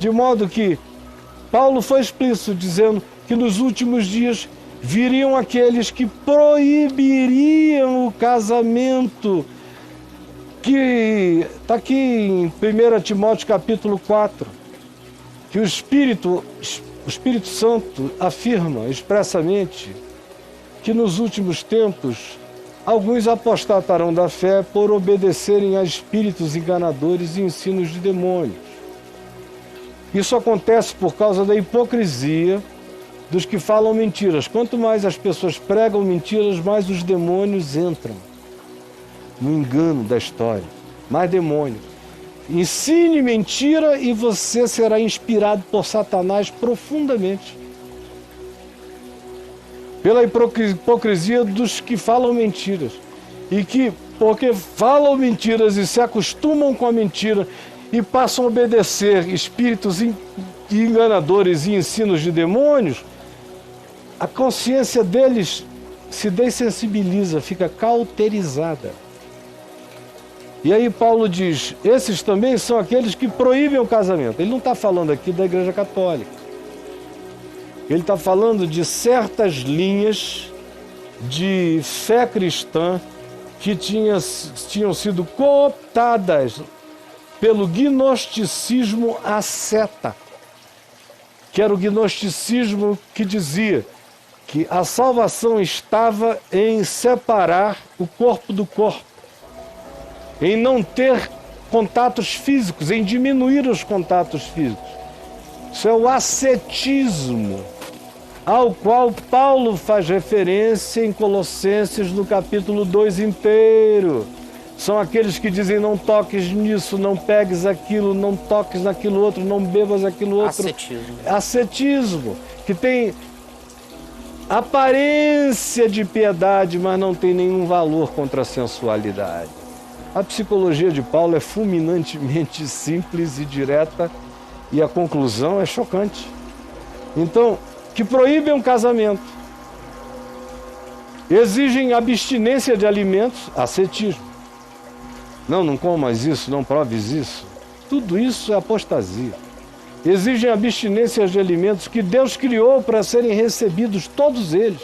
De modo que Paulo foi explícito, dizendo que nos últimos dias viriam aqueles que proibiriam o casamento, que está aqui em 1 Timóteo capítulo 4, que o Espírito Santo afirma expressamente que nos últimos tempos alguns apostatarão da fé por obedecerem a espíritos enganadores e ensinos de demônios. Isso acontece por causa da hipocrisia dos que falam mentiras. Quanto mais as pessoas pregam mentiras, mais os demônios entram no engano da história. Mais demônios. Ensine mentira e você será inspirado por Satanás profundamente. Pela hipocrisia dos que falam mentiras. E que, porque falam mentiras e se acostumam com a mentira e passam a obedecer espíritos enganadores e ensinos de demônios, a consciência deles se dessensibiliza, fica cauterizada. E aí Paulo diz, esses também são aqueles que proíbem o casamento. Ele não está falando aqui da Igreja Católica. Ele está falando de certas linhas de fé cristã que tinham sido cooptadas pelo gnosticismo asceta, que era o gnosticismo que dizia que a salvação estava em separar o corpo do corpo, em não ter contatos físicos, em diminuir os contatos físicos. Isso é o ascetismo, ao qual Paulo faz referência em Colossenses no capítulo 2 inteiro. São aqueles que dizem, não toques nisso, não pegues aquilo, não toques naquilo outro, não bebas aquilo outro. Ascetismo. Ascetismo, que tem aparência de piedade, mas não tem nenhum valor contra a sensualidade. A psicologia de Paulo é fulminantemente simples e direta, e a conclusão é chocante. Então, que proíbem um casamento, exigem abstinência de alimentos, ascetismo. Não comas isso, não proves isso. Tudo isso é apostasia. Exigem abstinência de alimentos que Deus criou para serem recebidos, todos eles,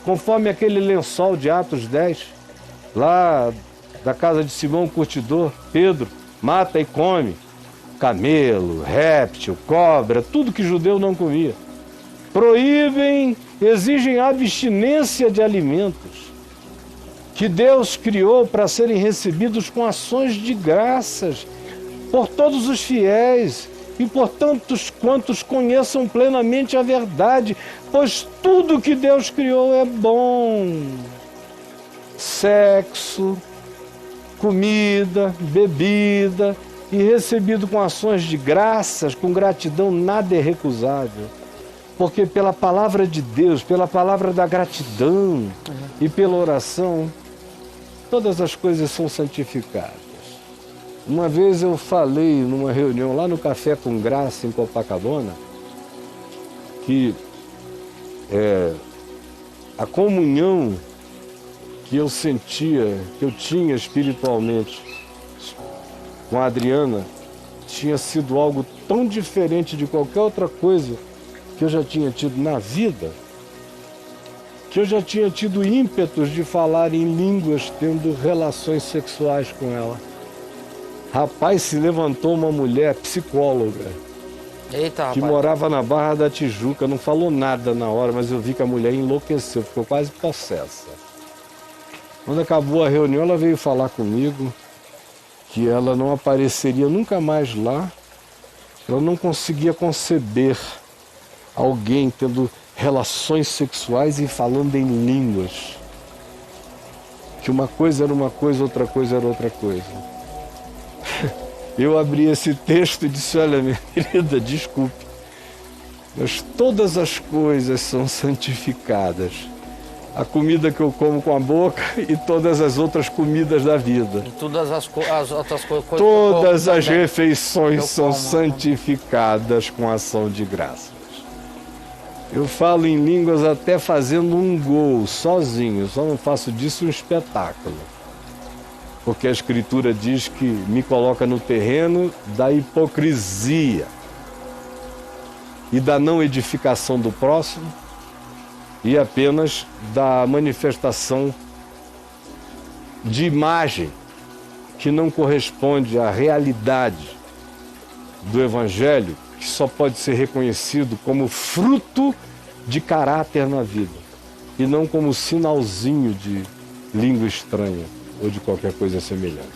conforme aquele lençol de Atos 10, lá da casa de Simão Curtidor. Pedro mata e come camelo, réptil, cobra, tudo que judeu não comia. Proíbem, exigem abstinência de alimentos que Deus criou para serem recebidos com ações de graças por todos os fiéis e por tantos quantos conheçam plenamente a verdade, pois tudo que Deus criou é bom. Sexo, comida, bebida, e recebido com ações de graças, com gratidão, nada é recusável. Porque pela palavra de Deus, pela palavra da gratidão e pela oração, todas as coisas são santificadas. Uma vez eu falei numa reunião lá no Café com Graça, em Copacabana, que a comunhão que eu sentia, que eu tinha espiritualmente com a Adriana, tinha sido algo tão diferente de qualquer outra coisa que eu já tinha tido na vida, que eu já tinha tido ímpetos de falar em línguas tendo relações sexuais com ela. Rapaz, se levantou uma mulher psicóloga. Eita, que morava na Barra da Tijuca, não falou nada na hora, mas eu vi que a mulher enlouqueceu, ficou quase possessa. Quando acabou a reunião, ela veio falar comigo que ela não apareceria nunca mais lá. Ela não conseguia conceber alguém tendo relações sexuais e falando em línguas. Que uma coisa era uma coisa, outra coisa era outra coisa. Eu abri esse texto e disse, olha, minha querida, desculpe, mas todas as coisas são santificadas. A comida que eu como com a boca e todas as outras comidas da vida. E todas as outras coisas. Todas as refeições são santificadas com ação de graças. Eu falo em línguas até fazendo um gol, sozinho, só não faço disso um espetáculo. Porque a Escritura diz que me coloca no terreno da hipocrisia. e da não edificação do próximo, e apenas da manifestação de imagem que não corresponde à realidade do Evangelho, que só pode ser reconhecido como fruto de caráter na vida, e não como sinalzinho de língua estranha ou de qualquer coisa semelhante.